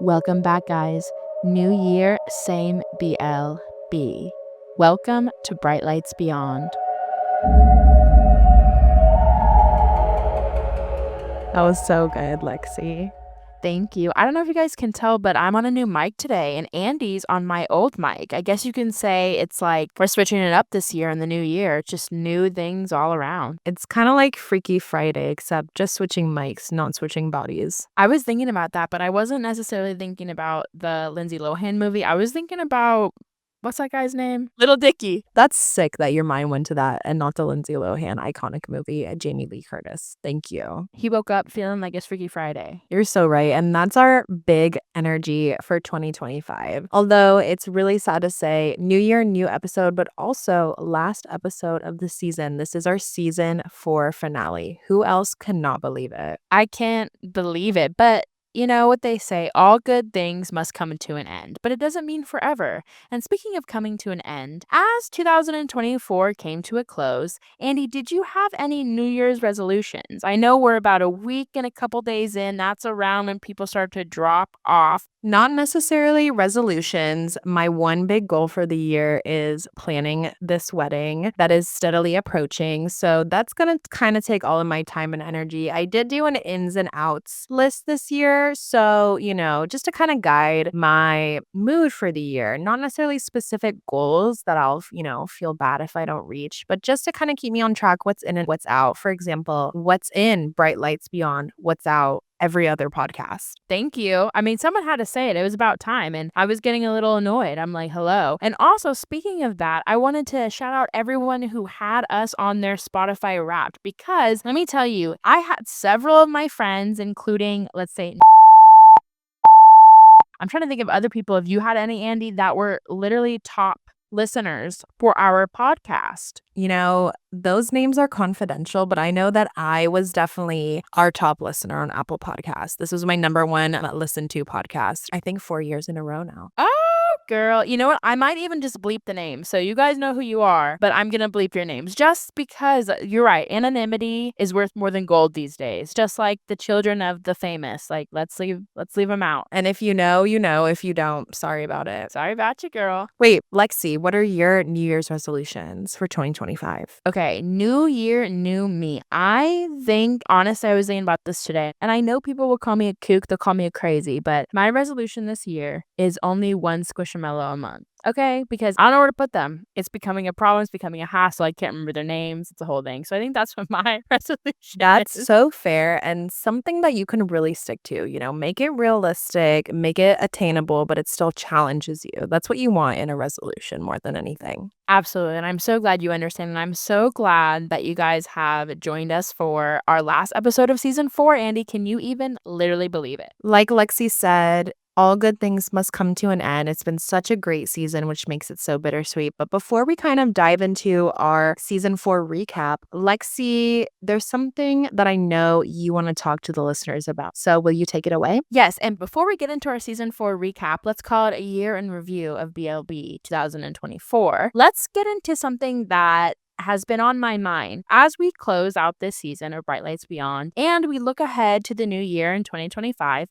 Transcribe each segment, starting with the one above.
Welcome back, guys. New year, same BLB. Welcome to Bright Lights Beyond. That was so good, Lexie. Thank you. I don't know if you guys can tell, but I'm on a new mic today, and Andie's on my old mic. I guess you can say it's like we're switching it up this year in the new year. It's just new things all around. It's kind of like Freaky Friday, except just switching mics, not switching bodies. I was thinking about that, but I wasn't necessarily thinking about the Lindsay Lohan movie. I was thinking about, what's that guy's name? Little Dicky. That's sick that your mind went to that and not the Lindsay Lohan iconic movie, Jamie Lee Curtis. Thank you. He woke up feeling like it's Freaky Friday. You're so right. And that's our big energy for 2025. Although it's really sad to say, new year, new episode, but also last episode of the season. This is our season 4 finale. Who else cannot believe it? I can't believe it, but you know what they say, all good things must come to an end, but it doesn't mean forever. And speaking of coming to an end, as 2024 came to a close, Andie, did you have any New Year's resolutions? I know we're about a week and a couple days in. That's around when people start to drop off. Not necessarily resolutions. My one big goal for the year is planning this wedding that is steadily approaching. So that's going to kind of take all of my time and energy. I did do an ins and outs list this year. So, just to kind of guide my mood for the year, not necessarily specific goals that I'll, feel bad if I don't reach, but just to kind of keep me on track, what's in and what's out. For example, what's in Bright Lights Beyond, what's out every other podcast. Thank you. I mean, someone had to say it. It was about time. And I was getting a little annoyed. I'm like, hello. And also, speaking of that, I wanted to shout out everyone who had us on their Spotify Wrapped, because let me tell you, I had several of my friends, including, let's say, I'm trying to think of other people. If you had any, Andie, that were literally top listeners for our podcast. Those names are confidential, but I know that I was definitely our top listener on Apple Podcasts. This was my number one listened to podcast, I think 4 years in a row now. Oh, girl. You know what? I might even just bleep the name. So you guys know who you are, but I'm going to bleep your names just because you're right. Anonymity is worth more than gold these days. Just like the children of the famous. Like, let's leave them out. And if you know, you know. If you don't, sorry about it. Sorry about you, girl. Wait, Lexie, what are your New Year's resolutions for 2025? Okay, new year, new me. I think, honestly, I was thinking about this today, and I know people will call me a kook, they'll call me a crazy, but my resolution this year is only one Squishamallow a month. Okay, because I don't know where to put them. It's becoming a problem. It's becoming a hassle. I can't remember their names. It's a whole thing. So I think that's what my resolution That's is. so fair and something that you can really stick to. Make it realistic, make it attainable, but it still challenges you. That's what you want in a resolution more than anything. Absolutely. And I'm so glad you understand. And I'm so glad that you guys have joined us for our last episode of season 4. Andie, can you even literally believe it? Like Lexie said, all good things must come to an end. It's been such a great season, which makes it so bittersweet. But before we kind of dive into our season 4 recap, Lexie, there's something that I know you want to talk to the listeners about. So will you take it away? Yes. And before we get into our season 4 recap, let's call it a year in review of BLB 2024. Let's get into something that has been on my mind as we close out this season of Bright Lights Beyond and we look ahead to the new year in 2025.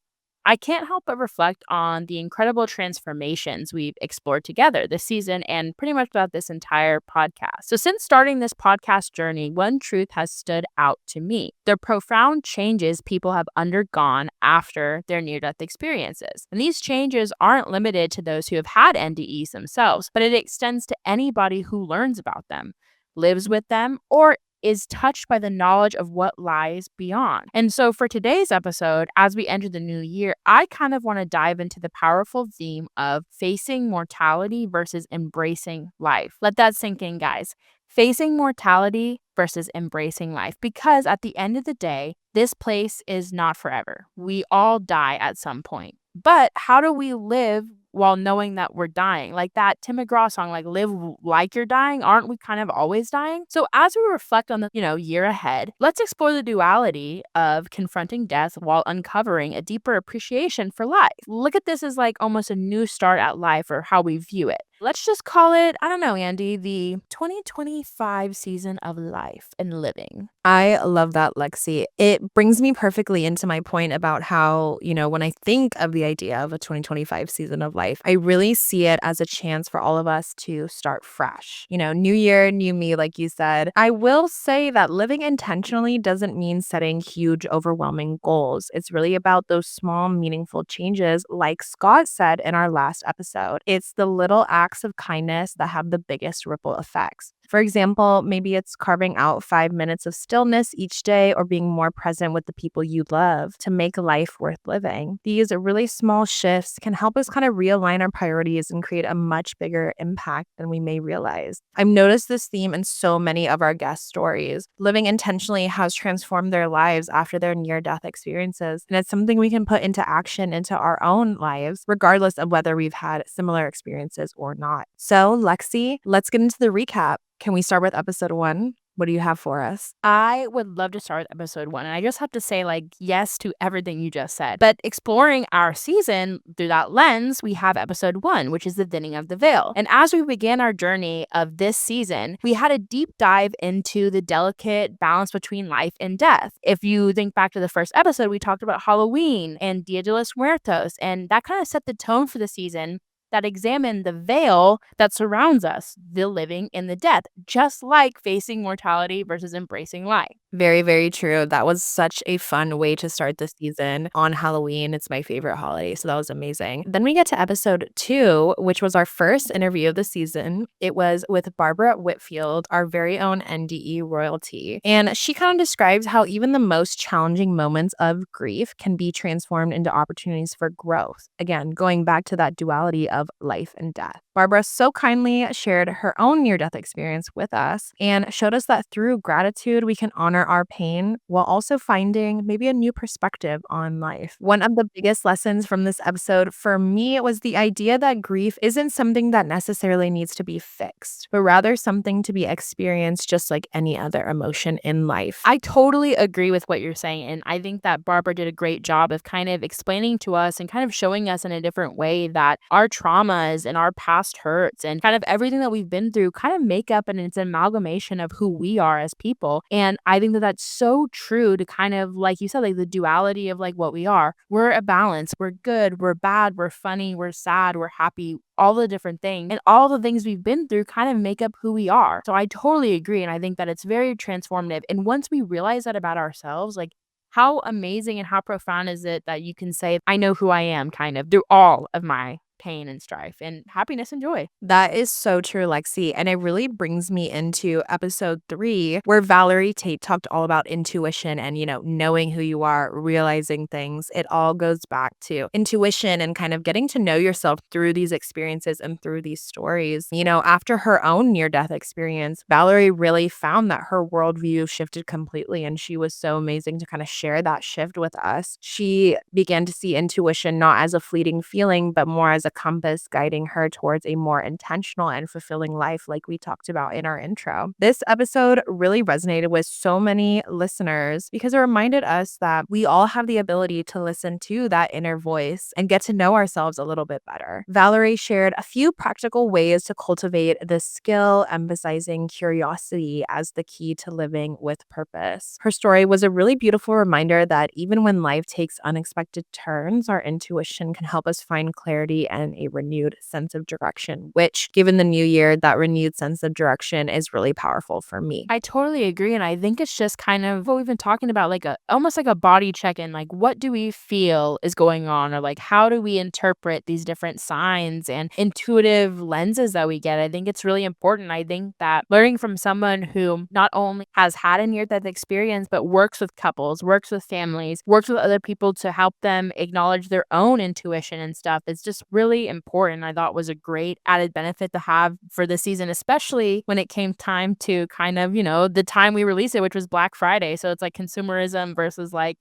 I can't help but reflect on the incredible transformations we've explored together this season and pretty much throughout this entire podcast. So since starting this podcast journey, one truth has stood out to me: the profound changes people have undergone after their near-death experiences. And these changes aren't limited to those who have had NDEs themselves, but it extends to anybody who learns about them, lives with them, or is touched by the knowledge of what lies beyond. And so for today's episode, as we enter the new year, I kind of want to dive into the powerful theme of facing mortality versus embracing life. Let that sink in, guys. Facing mortality versus embracing life. Because at the end of the day, this place is not forever. We all die at some point. But how do we live while knowing that we're dying. Like that Tim McGraw song, like live like you're dying. Aren't we kind of always dying? So as we reflect on the, year ahead, let's explore the duality of confronting death while uncovering a deeper appreciation for life. Look at this as like almost a new start at life or how we view it. Let's just call it, I don't know, Andie, the 2025 season of life and living. I love that, Lexie. It brings me perfectly into my point about how, when I think of the idea of a 2025 season of life, I really see it as a chance for all of us to start fresh. New year, new me, like you said. I will say that living intentionally doesn't mean setting huge, overwhelming goals. It's really about those small, meaningful changes, like Scott said in our last episode. It's the little acts of kindness that have the biggest ripple effects. For example, maybe it's carving out 5 minutes of stillness each day or being more present with the people you love to make life worth living. These really small shifts can help us kind of realign our priorities and create a much bigger impact than we may realize. I've noticed this theme in so many of our guest stories. Living intentionally has transformed their lives after their near-death experiences, and it's something we can put into action into our own lives, regardless of whether we've had similar experiences or not. So, Lexie, let's get into the recap. Can we start with episode 1? What do you have for us? I would love to start with episode 1. And I just have to say, like, yes to everything you just said. But exploring our season through that lens, we have episode 1, which is the thinning of the veil. And as we began our journey of this season, we had a deep dive into the delicate balance between life and death. If you think back to the first episode, we talked about Halloween and Dia de los Muertos, and that kind of set the tone for the season that examine the veil that surrounds us, the living and the death, just like facing mortality versus embracing life. Very, very true. That was such a fun way to start the season on Halloween. It's my favorite holiday, so that was amazing. Then we get to episode 2, which was our first interview of the season. It was with Barbara Whitfield, our very own NDE royalty. And she kind of describes how even the most challenging moments of grief can be transformed into opportunities for growth. Again, going back to that duality of life and death. Barbara so kindly shared her own near-death experience with us and showed us that through gratitude, we can honor our pain while also finding maybe a new perspective on life. One of the biggest lessons from this episode for me was the idea that grief isn't something that necessarily needs to be fixed, but rather something to be experienced just like any other emotion in life. I totally agree with what you're saying. And I think that Barbara did a great job of kind of explaining to us and kind of showing us in a different way that our traumas and our past hurts and kind of everything that we've been through kind of make up, and it's an amalgamation of who we are as people. And I think that that's so true to kind of, like you said, like the duality of like what we are. We're a balance. We're good. We're bad. We're funny. We're sad. We're happy. All the different things and all the things we've been through kind of make up who we are. So I totally agree. And I think that it's very transformative. And once we realize that about ourselves, like how amazing and how profound is it that you can say, I know who I am kind of through all of my pain and strife and happiness and joy. That is so true, Lexie. And it really brings me into episode 3, where Valerie Tate talked all about intuition and, knowing who you are, realizing things. It all goes back to intuition and kind of getting to know yourself through these experiences and through these stories. After her own near-death experience, Valerie really found that her worldview shifted completely, and she was so amazing to kind of share that shift with us. She began to see intuition not as a fleeting feeling, but more as a compass guiding her towards a more intentional and fulfilling life, like we talked about in our intro. This episode really resonated with so many listeners because it reminded us that we all have the ability to listen to that inner voice and get to know ourselves a little bit better. Valerie shared a few practical ways to cultivate this skill, emphasizing curiosity as the key to living with purpose. Her story was a really beautiful reminder that even when life takes unexpected turns, our intuition can help us find clarity and a renewed sense of direction, which, given the new year, that renewed sense of direction is really powerful for me. I totally agree. And I think it's just kind of what we've been talking about, like almost like a body check-in, like what do we feel is going on, or like how do we interpret these different signs and intuitive lenses that we get. I think it's really important. I think that learning from someone who not only has had a near-death experience, but works with couples, works with families, works with other people to help them acknowledge their own intuition and stuff, it's just really really important. I thought was a great added benefit to have for the season, especially when it came time to kind of, the time we released it, which was Black Friday. So it's like consumerism versus like,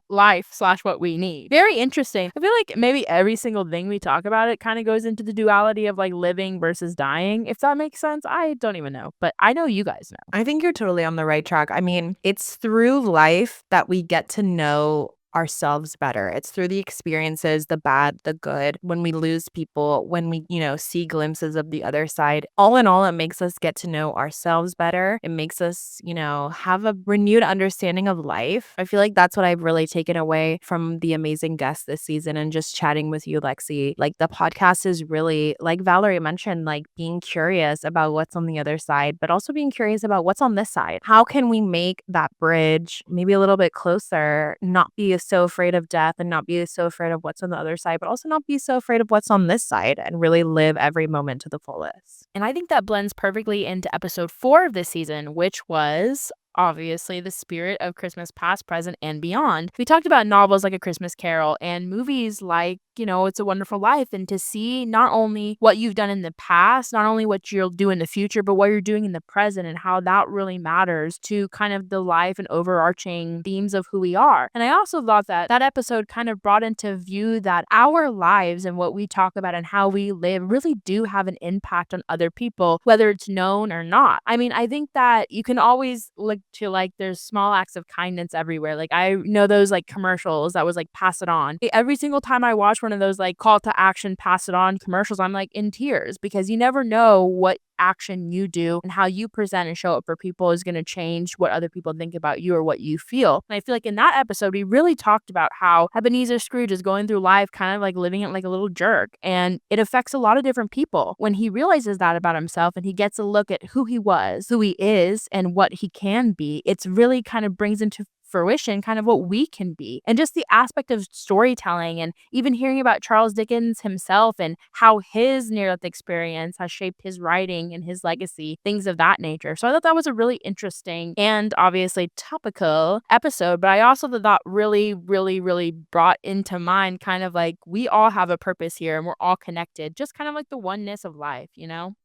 life slash what we need. Very interesting. I feel like maybe every single thing we talk about, it kind of goes into the duality of like living versus dying, if that makes sense. I don't even know, but I know you guys know. I think you're totally on the right track. I mean, it's through life that we get to know ourselves better. It's through the experiences, the bad, the good, when we lose people, when we, see glimpses of the other side. All in all, it makes us get to know ourselves better. It makes us, have a renewed understanding of life. I feel like that's what I've really taken away from the amazing guests this season and just chatting with you, Lexie. Like the podcast is really, like Valerie mentioned, like being curious about what's on the other side, but also being curious about what's on this side. How can we make that bridge maybe a little bit closer, not be so afraid of death and not be so afraid of what's on the other side, but also not be so afraid of what's on this side and really live every moment to the fullest. And I think that blends perfectly into episode 4 of this season, which was obviously the spirit of Christmas past, present, and beyond. We talked about novels like A Christmas Carol and movies like, It's a Wonderful Life, and to see not only what you've done in the past, not only what you'll do in the future, but what you're doing in the present and how that really matters to kind of the life and overarching themes of who we are. And I also thought that that episode kind of brought into view that our lives and what we talk about and how we live really do have an impact on other people, whether it's known or not. I mean, I think that you can always look to like there's small acts of kindness everywhere. Like I know those like commercials that was like pass it on. Every single time I watch one of those like call to action pass it on commercials, I'm like in tears because you never know what action you do and how you present and show up for people is going to change what other people think about you or what you feel. And I feel like in that episode, we really talked about how Ebenezer Scrooge is going through life kind of like living it like a little jerk. And it affects a lot of different people. When he realizes that about himself and he gets a look at who he was, who he is, and what he can be, it's really kind of brings into fruition kind of what we can be. And just the aspect of storytelling and even hearing about Charles Dickens himself and how his near-death experience has shaped his writing and his legacy, things of that nature. So I thought that was a really interesting and obviously topical episode, but I also thought really, really, really brought into mind kind of like we all have a purpose here and we're all connected, just kind of like the oneness of life,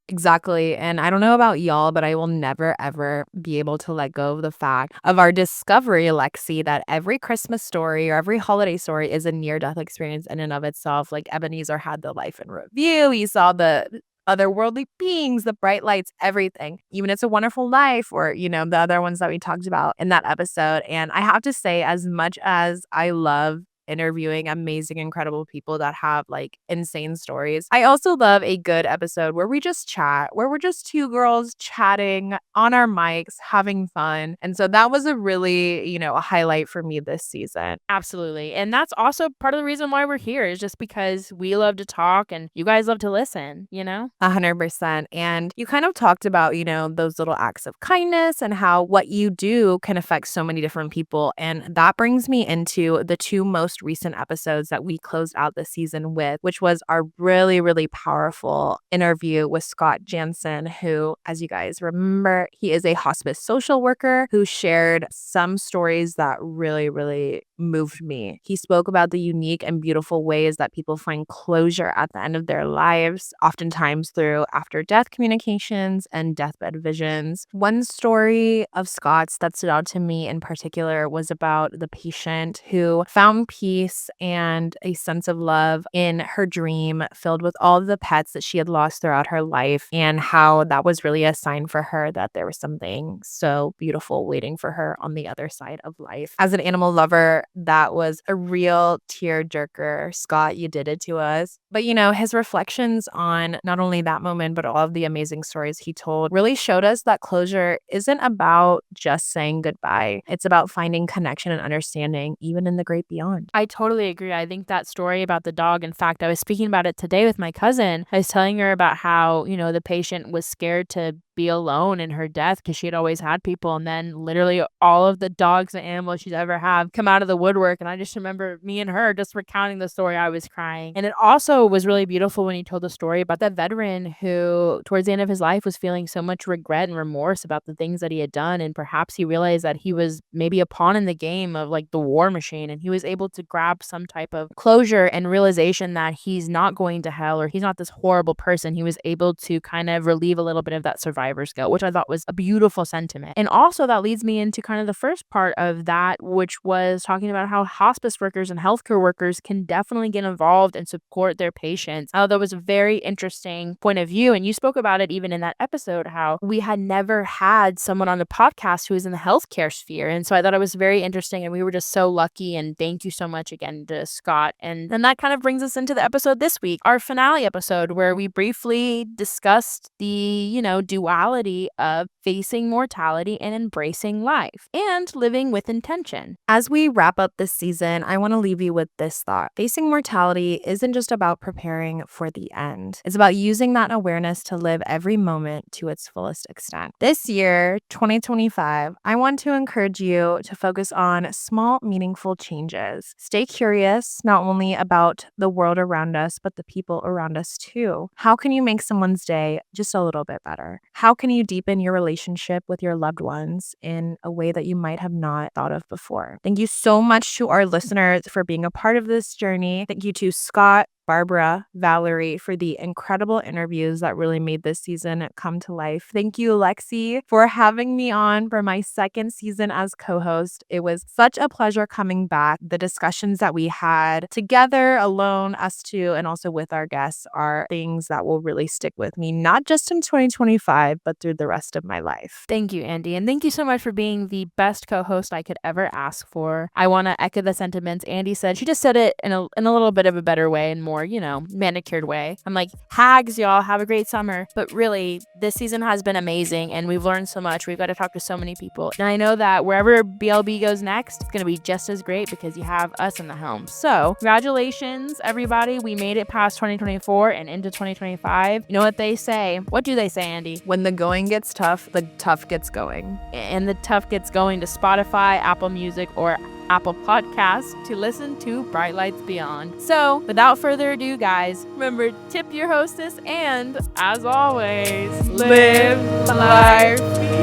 Exactly. And I don't know about y'all, but I will never, ever be able to let go of the fact of our discovery, Lexie, that every Christmas story or every holiday story is a near-death experience in and of itself. Like Ebenezer had the life in review. He saw the otherworldly beings, the bright lights, everything. Even It's a Wonderful Life, or, the other ones that we talked about in that episode. And I have to say, as much as I love interviewing amazing, incredible people that have like insane stories, I also love a good episode where we just chat, where we're just two girls chatting on our mics, having fun. And so that was a really, a highlight for me this season. Absolutely. And that's also part of the reason why we're here is just because we love to talk and you guys love to listen, 100%. And you kind of talked about, those little acts of kindness and how what you do can affect so many different people. And that brings me into the two most recent episodes that we closed out the season with, which was our really, really powerful interview with Scott Janssen, who, as you guys remember, he is a hospice social worker who shared some stories that really, really moved me. He spoke about the unique and beautiful ways that people find closure at the end of their lives, oftentimes through after-death communications and deathbed visions. One story of Scott's that stood out to me in particular was about the patient who found peace and a sense of love in her dream filled with all of the pets that she had lost throughout her life, and how that was really a sign for her that there was something so beautiful waiting for her on the other side of life. As an animal lover, that was a real tearjerker. Scott, you did it to us. But his reflections on not only that moment, but all of the amazing stories he told really showed us that closure isn't about just saying goodbye. It's about finding connection and understanding, even in the great beyond. I totally agree. I think that story about the dog, in fact, I was speaking about it today with my cousin. I was telling her about how, the patient was scared to be alone in her death because she had always had people. And then literally all of the dogs and animals she's ever had come out of the the woodwork, and I just remember me and her just recounting the story. I was crying. And it also was really beautiful when he told the story about that veteran who, towards the end of his life, was feeling so much regret and remorse about the things that he had done. And perhaps he realized that he was maybe a pawn in the game of like the war machine, and he was able to grab some type of closure and realization that he's not going to hell, or he's not this horrible person. He was able to kind of relieve a little bit of that survivor's guilt, which I thought was a beautiful sentiment. And also that leads me into kind of the first part of that, which was talking about how hospice workers and healthcare workers can definitely get involved and support their patients. That was a very interesting point of view. And you spoke about it even in that episode, how we had never had someone on the podcast who was in the healthcare sphere. And so I thought it was very interesting, and we were just so lucky. And thank you so much again to Scott. And then that kind of brings us into the episode this week, our finale episode, where we briefly discussed the, duality of facing mortality and embracing life and living with intention. As we wrap up this season, I want to leave you with this thought. Facing mortality isn't just about preparing for the end. It's about using that awareness to live every moment to its fullest extent. This year, 2025, I want to encourage you to focus on small, meaningful changes. Stay curious, not only about the world around us, but the people around us too. How can you make someone's day just a little bit better? How can you deepen your relationship with your loved ones in a way that you might have not thought of before? Thank you so much to our listeners for being a part of this journey. Thank you to Scott, Barbara, Valerie for the incredible interviews that really made this season come to life. Thank you, Lexie, for having me on for my second season as co-host. It was such a pleasure coming back. The discussions that we had together, alone, us two, and also with our guests are things that will really stick with me, not just in 2025, but through the rest of my life. Thank you, Andie. And thank you so much for being the best co-host I could ever ask for. I want to echo the sentiments Andie said. She just said it in a little bit of a better way and more, manicured way. I'm like, hags, y'all, have a great summer. But really, this season has been amazing, and we've learned so much. We've got to talk to so many people. And I know that wherever BLB goes next, it's going to be just as great because you have us in the helm. So congratulations, everybody. We made it past 2024 and into 2025. You know what they say? What do they say, Andie? When the going gets tough, the tough gets going. And the tough gets going to Spotify, Apple Music, or Apple Podcasts to listen to Bright Lights Beyond. So without further ado, guys, remember, tip your hostess, and as always, live life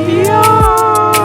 beyond.